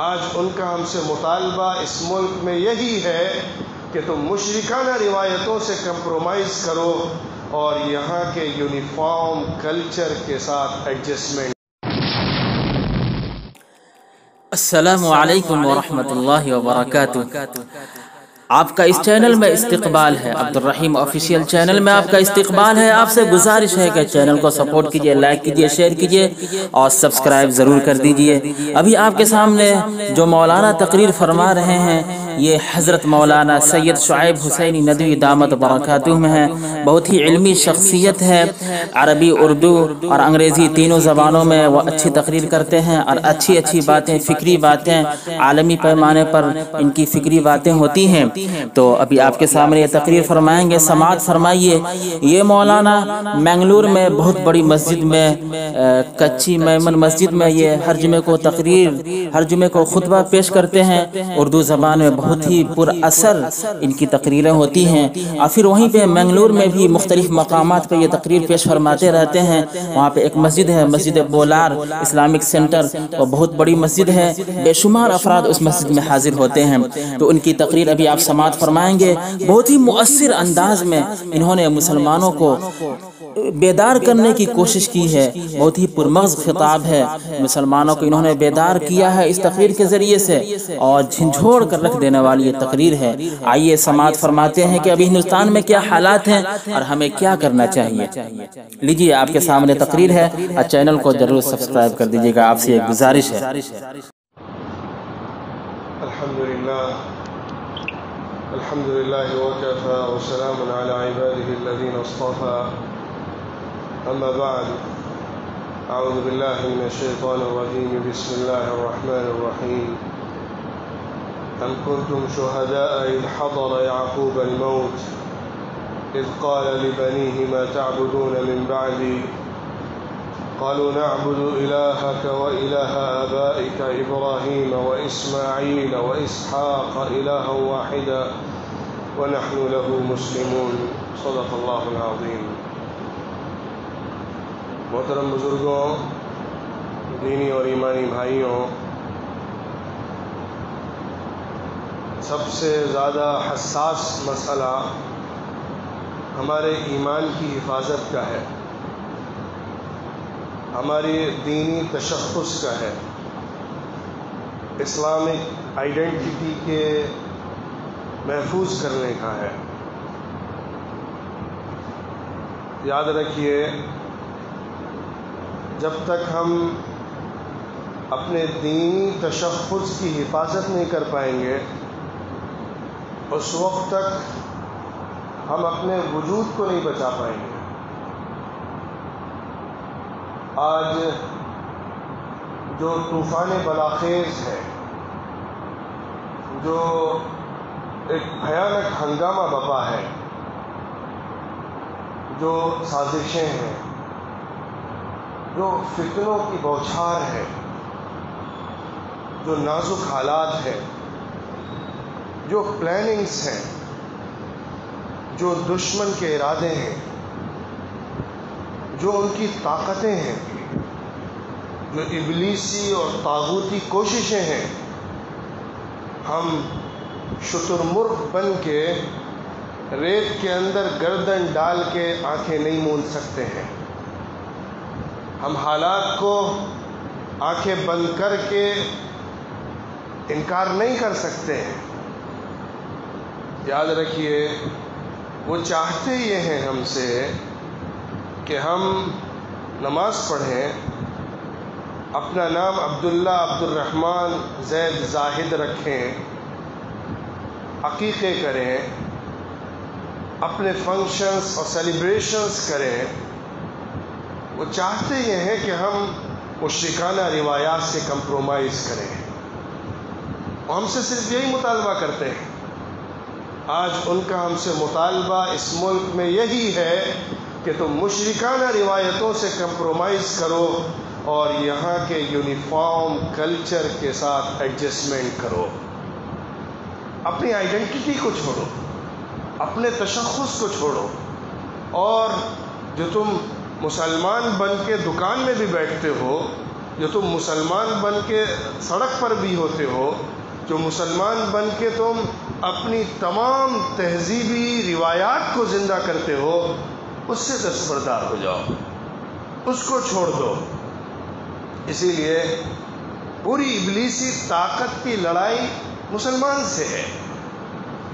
آج ان کا ہم سے مطالبہ اس ملک میں یہی ہے کہ تم مشرکانہ روایتوں سے کمپرومائز کرو اور یہاں کے یونیفارم کلچر کے ساتھ ایڈجسٹمنٹ۔ السلام علیکم ورحمۃ اللہ وبرکاتہ۔ آپ کا اس چینل میں استقبال ہے، عبدالرحیم آفیشیل چینل میں آپ کا استقبال ہے۔ آپ سے گزارش ہے کہ چینل کو سپورٹ کیجئے، لائک کیجئے، شیئر کیجئے اور سبسکرائب ضرور کر دیجئے۔ ابھی آپ کے سامنے جو مولانا تقریر فرما رہے ہیں یہ حضرت مولانا سید شعیب حسینی ندوی دامت برکاتہم ہیں۔ بہت ہی علمی شخصیت ہے، عربی، اردو اور انگریزی تینوں زبانوں میں وہ اچھی تقریر کرتے ہیں اور اچھی باتیں، فکری باتیں، عالمی پیمانے پر ان کی فکری باتیں ہوتی ہیں۔ تو ابھی آپ کے سامنے یہ تقریر فرمائیں گے، سماعت فرمائیے۔ یہ مولانا منگلور میں بہت بڑی مسجد میں، کچی میمن مسجد میں یہ ہر جمعے کو تقریر، ہر جمعے کو خطبہ پیش کرتے ہیں۔ اردو زبان میں بہت ہی پر اثر ان کی تقریریں ہوتی ہیں، اور پھر وہیں پہ منگلور میں بھی مختلف مقامات پہ یہ تقریر پیش فرماتے رہتے ہیں۔ وہاں پہ ایک مسجد ہے، مسجد بولار اسلامک سینٹر، وہ بہت بڑی مسجد ہے، بے شمار افراد اس مسجد میں حاضر ہوتے ہیں۔ تو ان کی تقریر ابھی آپ سماعت فرمائیں گے۔ بہت ہی مؤثر انداز میں انہوں نے مسلمانوں کو بیدار کرنے کی کوشش کی ہے، بہت ہی پرمغز خطاب ہے، مسلمانوں کو انہوں نے بیدار کیا ہے اس تقریر کے ذریعے سے، اور جھنجھوڑ کر رکھ دینے والی یہ تقریر ہے۔ آئیے سماعت فرماتے ہیں کہ ابھی ہندوستان میں کیا حالات ہیں اور ہمیں کیا کرنا چاہیے۔ لیجیے آپ کے سامنے تقریر ہے، اور چینل کو ضرور سبسکرائب کر دیجیے گا، آپ سے ایک گزارش ہے۔ الحمدللہ وکفى وسلام علی عباده الذین اصطفى، اما بعد، اعوذ باللہ من الشیطان الرجیم، بسم اللہ الرحمن الرحیم۔ ام کنتم شہداء اذ حضر یعقوب الموت اذ قال لبنیہ ما تعبدون من بعدی قالوا نعبد إلهك وإله آبائك إبراهيم وإسماعيل وإسحاق إلها واحدا ونحن له مسلمون، صدق اللہ العظیم۔ محترم بزرگوں، دینی اور ایمانی بھائیوں، سب سے زیادہ حساس مسئلہ ہمارے ایمان کی حفاظت کا ہے، ہماری دینی تشخص کا ہے، اسلامک آئیڈینٹی کے محفوظ کرنے کا ہے۔ یاد رکھیے، جب تک ہم اپنے دینی تشخص کی حفاظت نہیں کر پائیں گے، اس وقت تک ہم اپنے وجود کو نہیں بچا پائیں گے۔ آج جو طوفان بلاخیز ہے، جو ایک بھیانک ہنگامہ بپا ہے، جو سازشیں ہیں، جو فتنوں کی بوچھار ہے، جو نازک حالات ہیں، جو پلاننگز ہیں، جو دشمن کے ارادے ہیں، جو ان کی طاقتیں ہیں، جو ابلیسی اور طاغوتی کوششیں ہیں، ہم شتر مرغ بن کے ریت کے اندر گردن ڈال کے آنکھیں نہیں موند سکتے ہیں۔ ہم حالات کو آنکھیں بند کر کے انکار نہیں کر سکتے ہیں۔ یاد رکھیے، وہ چاہتے یہ ہیں ہم سے کہ ہم نماز پڑھیں، اپنا نام عبداللہ، عبدالرحمن، زید، زاہد رکھیں، عقیقے کریں، اپنے فنکشنز اور سیلیبریشنز کریں۔ وہ چاہتے یہ ہیں کہ ہم مشرکانہ روایات سے کمپرومائز کریں، اور ہم سے صرف یہی مطالبہ کرتے ہیں۔ آج ان کا ہم سے مطالبہ اس ملک میں یہی ہے کہ تم مشرکانہ روایتوں سے کمپرومائز کرو اور یہاں کے یونیفارم کلچر کے ساتھ ایڈجسٹمنٹ کرو۔ اپنی آئیڈینٹی کو چھوڑو، اپنے تشخص کو چھوڑو، اور جو تم مسلمان بن کے دکان میں بھی بیٹھتے ہو جو تم مسلمان بن کے سڑک پر بھی ہوتے ہو، جو مسلمان بن کے تم اپنی تمام تہذیبی روایات کو زندہ کرتے ہو، اس سے دستبردار ہو جاؤ، اس کو چھوڑ دو۔ اسی لیے پوری ابلیسی طاقت کی لڑائی مسلمان سے ہے،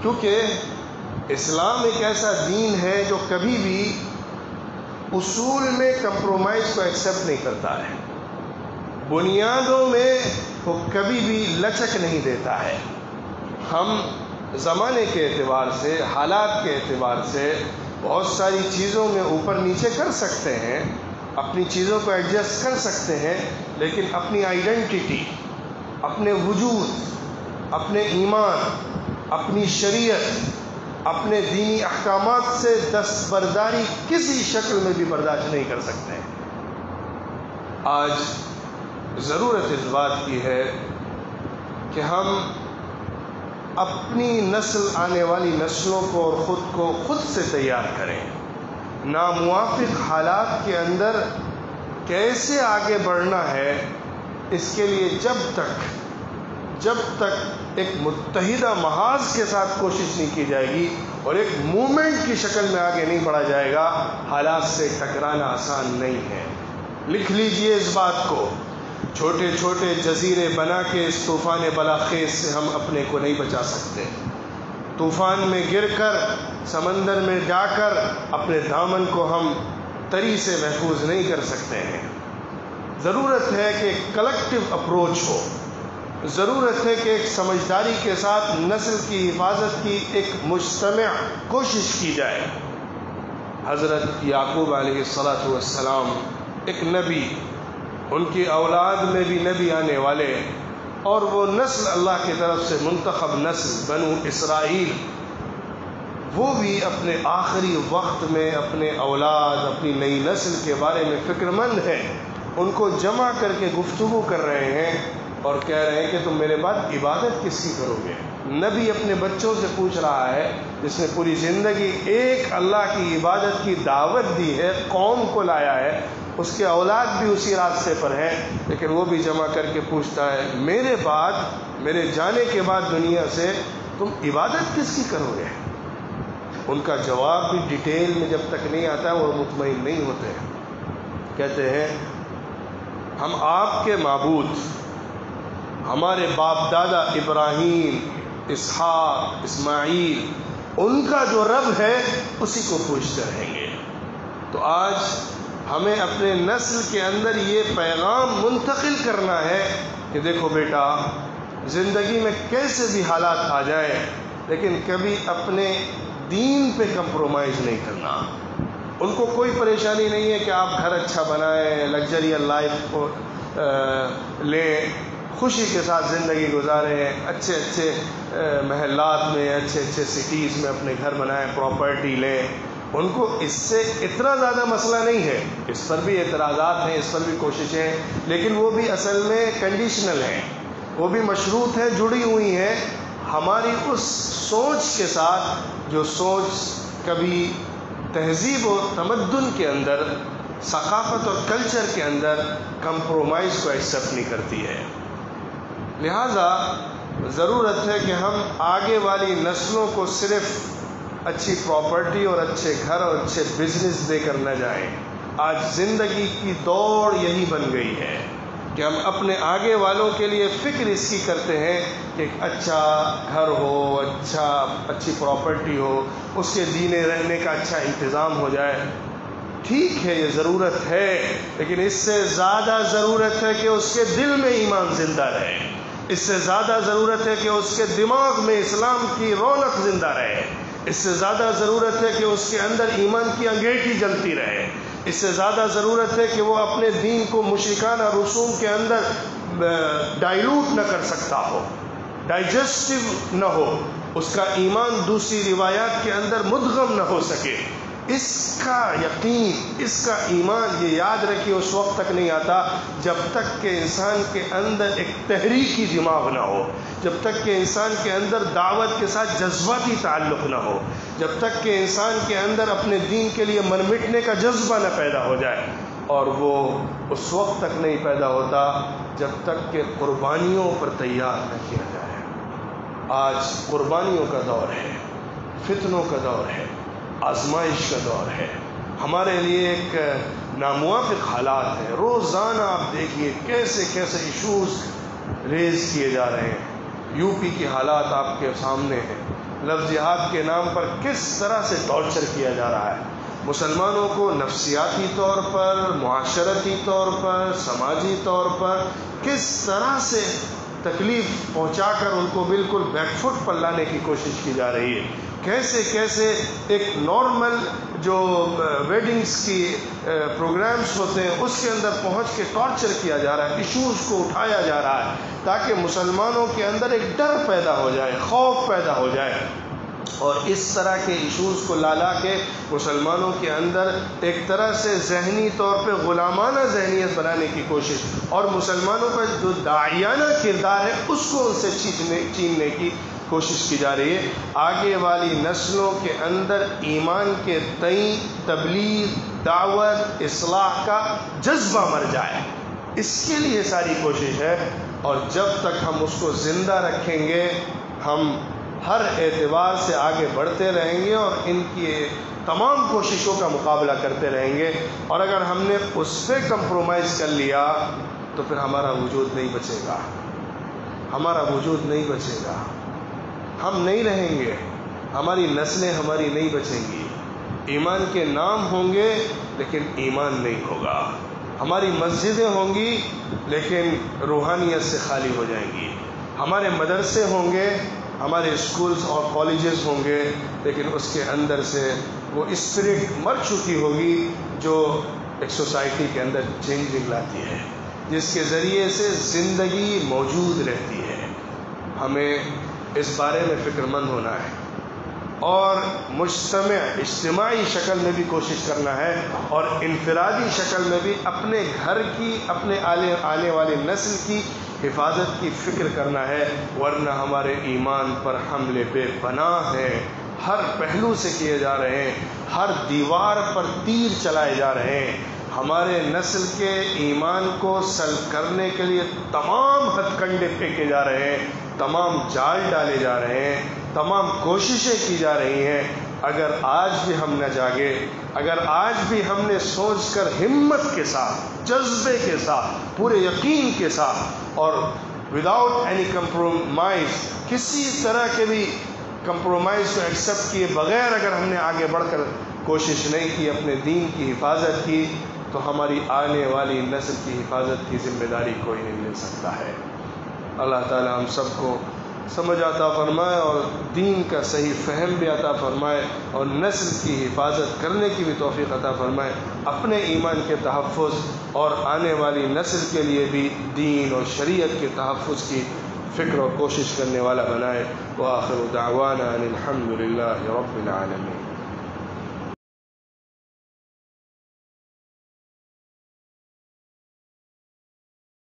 کیونکہ اسلام ایک ایسا دین ہے جو کبھی بھی اصول میں کمپرومائز کو ایکسیپٹ نہیں کرتا ہے، بنیادوں میں وہ کبھی بھی لچک نہیں دیتا ہے۔ ہم زمانے کے اعتبار سے، حالات کے اعتبار سے بہت ساری چیزوں میں اوپر نیچے کر سکتے ہیں، اپنی چیزوں کو ایڈجسٹ کر سکتے ہیں، لیکن اپنی آئیڈینٹی، اپنے وجود، اپنے ایمان، اپنی شریعت، اپنے دینی احکامات سے دستبرداری کسی شکل میں بھی برداشت نہیں کر سکتے ہیں۔ آج ضرورت اس بات کی ہے کہ ہم اپنی نسل، آنے والی نسلوں کو اور خود کو خود سے تیار کریں۔ ناموافق حالات کے اندر کیسے آگے بڑھنا ہے، اس کے لیے جب تک ایک متحدہ محاذ کے ساتھ کوشش نہیں کی جائے گی اور ایک موومنٹ کی شکل میں آگے نہیں بڑھا جائے گا، حالات سے ٹکرانا آسان نہیں ہے۔ لکھ لیجئے اس بات کو، چھوٹے چھوٹے جزیرے بنا کے اس طوفان بلاخیز سے ہم اپنے کو نہیں بچا سکتے۔ طوفان میں گر کر، سمندر میں جا کر اپنے دامن کو ہم تری سے محفوظ نہیں کر سکتے ہیں۔ ضرورت ہے کہ ایک کلیکٹیو اپروچ ہو، ضرورت ہے کہ ایک سمجھداری کے ساتھ نسل کی حفاظت کی ایک مجتمع کوشش کی جائے۔ حضرت یعقوب علیہ السلام ایک نبی، ان کی اولاد میں بھی نبی آنے والے، اور وہ نسل اللہ کی طرف سے منتخب نسل بنو اسرائیل، وہ بھی اپنے آخری وقت میں اپنے اولاد، اپنی نئی نسل کے بارے میں فکر مند ہیں۔ ان کو جمع کر کے گفتگو کر رہے ہیں اور کہہ رہے ہیں کہ تم میرے بعد عبادت کس کی کرو گے؟ نبی اپنے بچوں سے پوچھ رہا ہے، جس نے پوری زندگی ایک اللہ کی عبادت کی دعوت دی ہے، قوم کو لایا ہے، اس کے اولاد بھی اسی راستے پر ہے، لیکن وہ بھی جمع کر کے پوچھتا ہے میرے بعد، میرے جانے کے بعد دنیا سے تم عبادت کس کی کرو گے؟ ان کا جواب بھی ڈیٹیل میں جب تک نہیں آتا وہ مطمئن نہیں ہوتے ہیں۔ کہتے ہیں ہم آپ کے معبود، ہمارے باپ دادا ابراہیم، اسحاق، اسماعیل، ان کا جو رب ہے اسی کو پوچھتے رہیں گے۔ تو آج ہمیں اپنے نسل کے اندر یہ پیغام منتقل کرنا ہے کہ دیکھو بیٹا، زندگی میں کیسے بھی حالات آ جائے لیکن کبھی اپنے دین پہ کمپرومائز نہیں کرنا۔ ان کو کوئی پریشانی نہیں ہے کہ آپ گھر اچھا بنائیں، لگژریل لائف کو لیں، خوشی کے ساتھ زندگی گزاریں، اچھے اچھے محلات میں، اچھے اچھے سٹیز میں اپنے گھر بنائیں، پراپرٹی لیں۔ ان کو اس سے اتنا زیادہ مسئلہ نہیں ہے، اس پر بھی اعتراضات ہیں، اس پر بھی کوششیں، لیکن وہ بھی اصل میں کنڈیشنل ہیں، وہ بھی مشروط ہیں، جڑی ہوئی ہیں ہماری اس سوچ کے ساتھ جو سوچ کبھی تہذیب و تمدن کے اندر، ثقافت اور کلچر کے اندر کمپرومائز کو ایکسیپٹ نہیں کرتی ہے۔ لہٰذا ضرورت ہے کہ ہم آگے والی نسلوں کو صرف اچھی پراپرٹی اور اچھے گھر اور اچھے بزنس دے کر نہ جائیں۔ آج زندگی کی دوڑ یہی بن گئی ہے کہ ہم اپنے آگے والوں کے لیے فکر اس کی کرتے ہیں کہ ایک اچھا گھر ہو، اچھی پراپرٹی ہو، اس کے جینے رہنے کا اچھا انتظام ہو جائے۔ ٹھیک ہے، یہ ضرورت ہے، لیکن اس سے زیادہ ضرورت ہے کہ اس کے دل میں ایمان زندہ رہے، اس سے زیادہ ضرورت ہے کہ اس کے دماغ میں اسلام کی رونق زندہ رہے، اس سے زیادہ ضرورت ہے کہ اس کے اندر ایمان کی انگیٹھی جلتی رہے، اس سے زیادہ ضرورت ہے کہ وہ اپنے دین کو مشرکانہ رسوم کے اندر ڈائلوٹ نہ کر سکتا ہو، ڈائجسٹو نہ ہو، اس کا ایمان دوسری روایات کے اندر مدغم نہ ہو سکے۔ اس کا یقین، اس کا ایمان، یہ یاد رکھیے، اس وقت تک نہیں آتا جب تک کہ انسان کے اندر ایک تحریکی دماغ نہ ہو، جب تک کہ انسان کے اندر دعوت کے ساتھ جذباتی تعلق نہ ہو، جب تک کہ انسان کے اندر اپنے دین کے لیے مر مٹنے کا جذبہ نہ پیدا ہو جائے، اور وہ اس وقت تک نہیں پیدا ہوتا جب تک کہ قربانیوں پر تیار نہ کیا جائے۔ آج قربانیوں کا دور ہے، فتنوں کا دور ہے، آزمائش کا دور ہے، ہمارے لیے ایک ناموافق حالات ہیں۔ روزانہ آپ دیکھیے کیسے کیسے ایشوز ریز کیے جا رہے ہیں۔ یو پی کی حالات آپ کے سامنے ہیں، لفظ جہاد کے نام پر کس طرح سے ٹارچر کیا جا رہا ہے۔ مسلمانوں کو نفسیاتی طور پر، معاشرتی طور پر، سماجی طور پر کس طرح سے تکلیف پہنچا کر ان کو بالکل بیک فٹ پر لانے کی کوشش کی جا رہی ہے۔ کیسے کیسے ایک نارمل جو ویڈنگز کی پروگرامز ہوتے ہیں اس کے اندر پہنچ کے ٹارچر کیا جا رہا ہے، ایشوز کو اٹھایا جا رہا ہے تاکہ مسلمانوں کے اندر ایک ڈر پیدا ہو جائے، خوف پیدا ہو جائے، اور اس طرح کے ایشوز کو لا کے مسلمانوں کے اندر ایک طرح سے ذہنی طور پہ غلامانہ ذہنیت بنانے کی کوشش، اور مسلمانوں کا جو داعیانہ کردار ہے اس کو ان سے چھیننے کی کوشش کی جا رہی ہے۔ آگے والی نسلوں کے اندر ایمان کے تئیں تبلیغ، دعوت، اصلاح کا جذبہ مر جائے، اس کے لیے ساری کوشش ہے۔ اور جب تک ہم اس کو زندہ رکھیں گے ہم ہر اعتبار سے آگے بڑھتے رہیں گے اور ان کی تمام کوششوں کا مقابلہ کرتے رہیں گے، اور اگر ہم نے اس پہ کمپرومائز کر لیا تو پھر ہمارا وجود نہیں بچے گا، ہمارا وجود نہیں بچے گا، ہم نہیں رہیں گے، ہماری نسلیں ہماری نہیں بچیں گی۔ ایمان کے نام ہوں گے لیکن ایمان نہیں ہوگا، ہماری مسجدیں ہوں گی لیکن روحانیت سے خالی ہو جائیں گی، ہمارے مدرسے ہوں گے، ہمارے اسکولز اور کالجز ہوں گے، لیکن اس کے اندر سے وہ اسپرٹ مر چکی ہوگی جو ایک سوسائٹی کے اندر چینجنگ لاتی ہے، جس کے ذریعے سے زندگی موجود رہتی ہے۔ ہمیں اس بارے میں فکر مند ہونا ہے اور اجتماعی شکل میں بھی کوشش کرنا ہے، اور انفرادی شکل میں بھی اپنے گھر کی، اپنے آنے والی نسل کی حفاظت کی فکر کرنا ہے، ورنہ ہمارے ایمان پر حملے بے پناہ ہیں، ہر پہلو سے کیے جا رہے ہیں، ہر دیوار پر تیر چلائے جا رہے ہیں، ہمارے نسل کے ایمان کو سلب کرنے کے لیے تمام ہتھ کنڈے پھینکے جا رہے ہیں، تمام جال ڈالے جا رہے ہیں، تمام کوششیں کی جا رہی ہیں۔ اگر آج بھی ہم نہ جاگے، اگر آج بھی ہم نے سوچ کر ہمت کے ساتھ، جذبے کے ساتھ، پورے یقین کے ساتھ اور وداؤٹ اینی کمپرومائز، کسی طرح کے بھی کمپرومائز کو ایکسیپٹ کیے بغیر اگر ہم نے آگے بڑھ کر کوشش نہیں کی، اپنے دین کی حفاظت کی، تو ہماری آنے والی نسل کی حفاظت کی ذمہ داری کوئی نہیں لے سکتا ہے۔ اللہ تعالی ہم سب کو سمجھ عطا فرمائے اور دین کا صحیح فہم بھی عطا فرمائے، اور نسل کی حفاظت کرنے کی بھی توفیق عطا فرمائے، اپنے ایمان کے تحفظ اور آنے والی نسل کے لیے بھی دین اور شریعت کے تحفظ کی فکر اور کوشش کرنے والا بنائے۔ وآخر دعوانا ان الحمد للہ رب العالمین۔